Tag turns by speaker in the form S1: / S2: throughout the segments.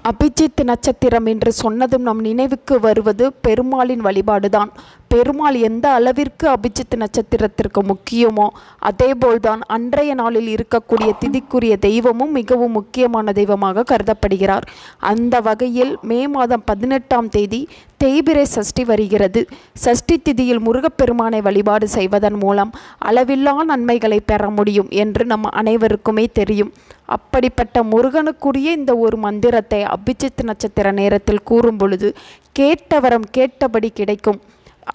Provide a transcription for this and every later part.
S1: அபிஜித் நட்சத்திரம் என்று சொன்னதும் நம் நினைவுக்கு வருவது பெருமாளின் வழிபாடுதான். பெருமாள் எந்த அளவிற்கு அபிஜித் நட்சத்திரத்திற்கு முக்கியமோ அதேபோல்தான் அன்றைய நாளில் இருக்கக்கூடிய திதிக்குரிய தெய்வமும் மிகவும் முக்கியமான தெய்வமாக கருதப்படுகிறார். அந்த வகையில் மே மாதம் 18ஆம் தேதி தேய்பிறை சஷ்டி வருகிறது. சஷ்டி திதியில் முருகப்பெருமானை வழிபாடு செய்வதன் மூலம் அளவில்லா நன்மைகளை பெற முடியும் என்று நம் அனைவருக்குமே தெரியும். அப்படிப்பட்ட முருகனுக்குரிய இந்த ஒரு மந்திரத்தை அபிஜித் நட்சத்திர நேரத்தில் கூறும் பொழுது கேட்டவரம் கேட்டபடி கிடைக்கும்.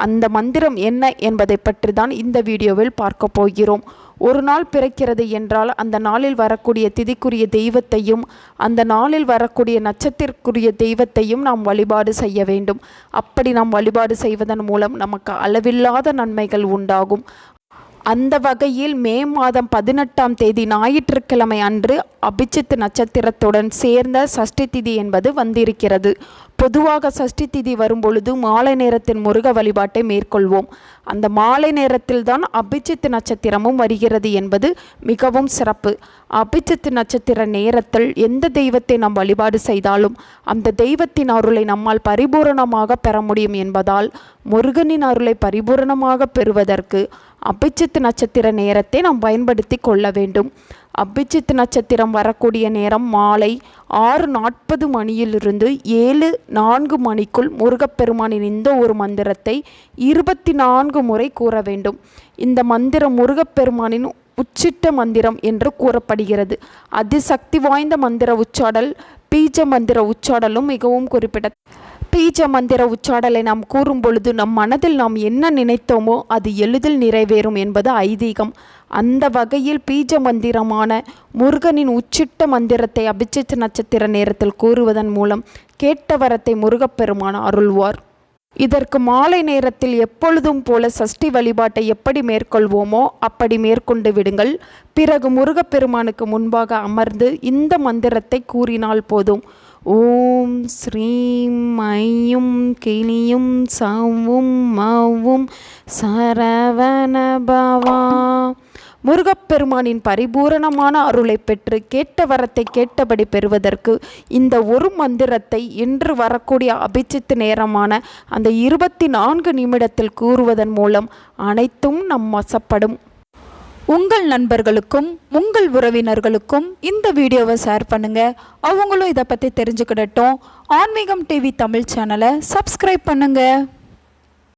S1: அந்த மந்திரம் என்ன என்பதை பற்றி தான் இந்த வீடியோவில் பார்க்க போகிறோம். ஒரு நாள் பிறக்கிறது என்றால் அந்த நாளில் வரக்கூடிய திதிக்குரிய தெய்வத்தையும் அந்த நாளில் வரக்கூடிய நட்சத்திரக்குரிய தெய்வத்தையும் நாம் வழிபாடு செய்ய வேண்டும். அப்படி நாம் வழிபாடு செய்வதன் மூலம் நமக்கு அளவில்லாத நன்மைகள் உண்டாகும். அந்த வகையில் மே மாதம் 18ஆம் தேதி ஞாயிற்றுக்கிழமை அன்று அபிஜித் நட்சத்திரத்துடன் சேர்ந்த சஷ்டி திதி என்பது வந்திருக்கிறது. பொதுவாக சஷ்டி திதி வரும்பொழுது மாலை நேரத்தின் முருக வழிபாட்டை மேற்கொள்வோம். அந்த மாலை நேரத்தில் தான் அபிஜித் நட்சத்திரமும் வருகிறது என்பது மிகவும் சிறப்பு. அபிஜித் நட்சத்திர நேரத்தில் எந்த தெய்வத்தை நாம் வழிபாடு செய்தாலும் அந்த தெய்வத்தின் அருளை நம்மால் பரிபூரணமாக பெற முடியும் என்பதால் முருகனின் அருளை பரிபூரணமாக பெறுவதற்கு அபிஜித் நட்சத்திர நேரத்தை நாம் பயன்படுத்தி கொள்ள வேண்டும். அபிஜித் நட்சத்திரம் வரக்கூடிய நேரம் மாலை 6:40 மணியிலிருந்து 7:04 மணிக்குள் முருகப்பெருமானின் இந்த ஒரு மந்திரத்தை 24 முறை கூற வேண்டும். இந்த மந்திரம் முருகப்பெருமானின் உச்சிட்ட மந்திரம் என்று கூறப்படுகிறது. அதிசக்தி வாய்ந்த மந்திர உச்சாடல் பீஜ மந்திர உச்சாடலும் மிகவும் பீஜ மந்திர உச்சாடலை நாம் கூறும் பொழுது நம் மனதில் நாம் என்ன நினைத்தோமோ அது எளிதில் நிறைவேறும் என்பது ஐதீகம். அந்த வகையில் பீஜ மந்திரமான முருகனின் உச்சிட்ட மந்திரத்தை அபிஜித் நட்சத்திர நேரத்தில் கூறுவதன் மூலம் கேட்ட வரத்தை முருகப்பெருமான் அருள்வார். இதற்கு மாலை நேரத்தில் எப்பொழுதும் போல சஷ்டி வழிபாட்டை எப்படி மேற்கொள்வோமோ அப்படி மேற்கொண்டு விடுங்கள். பிறகு முருகப்பெருமானுக்கு முன்பாக அமர்ந்து இந்த மந்திரத்தை கூறினால் போதும். ஓம் ஸ்ரீம் ஐயும் கிளியும் சவும் மவும் சரவணபவா. முருகப்பெருமானின் பரிபூரணமான அருளை பெற்று கேட்ட வரத்தை கேட்டபடி பெறுவதற்கு இந்த ஒரு மந்திரத்தை இன்று வரக்கூடிய அபிஜித் நேரமான அந்த 24 நிமிடத்தில் கூறுவதன் மூலம் அனைத்தும் நம் வசப்படும். உங்கள் நண்பர்களுக்கும் உங்கள் உறவினர்களுக்கும் இந்த வீடியோவை ஷேர் பண்ணுங்கள். அவங்களும் இதை பற்றி தெரிஞ்சுக்கிடட்டும். ஆன்மீகம் டிவி தமிழ் சேனலை சப்ஸ்கிரைப் பண்ணுங்கள்.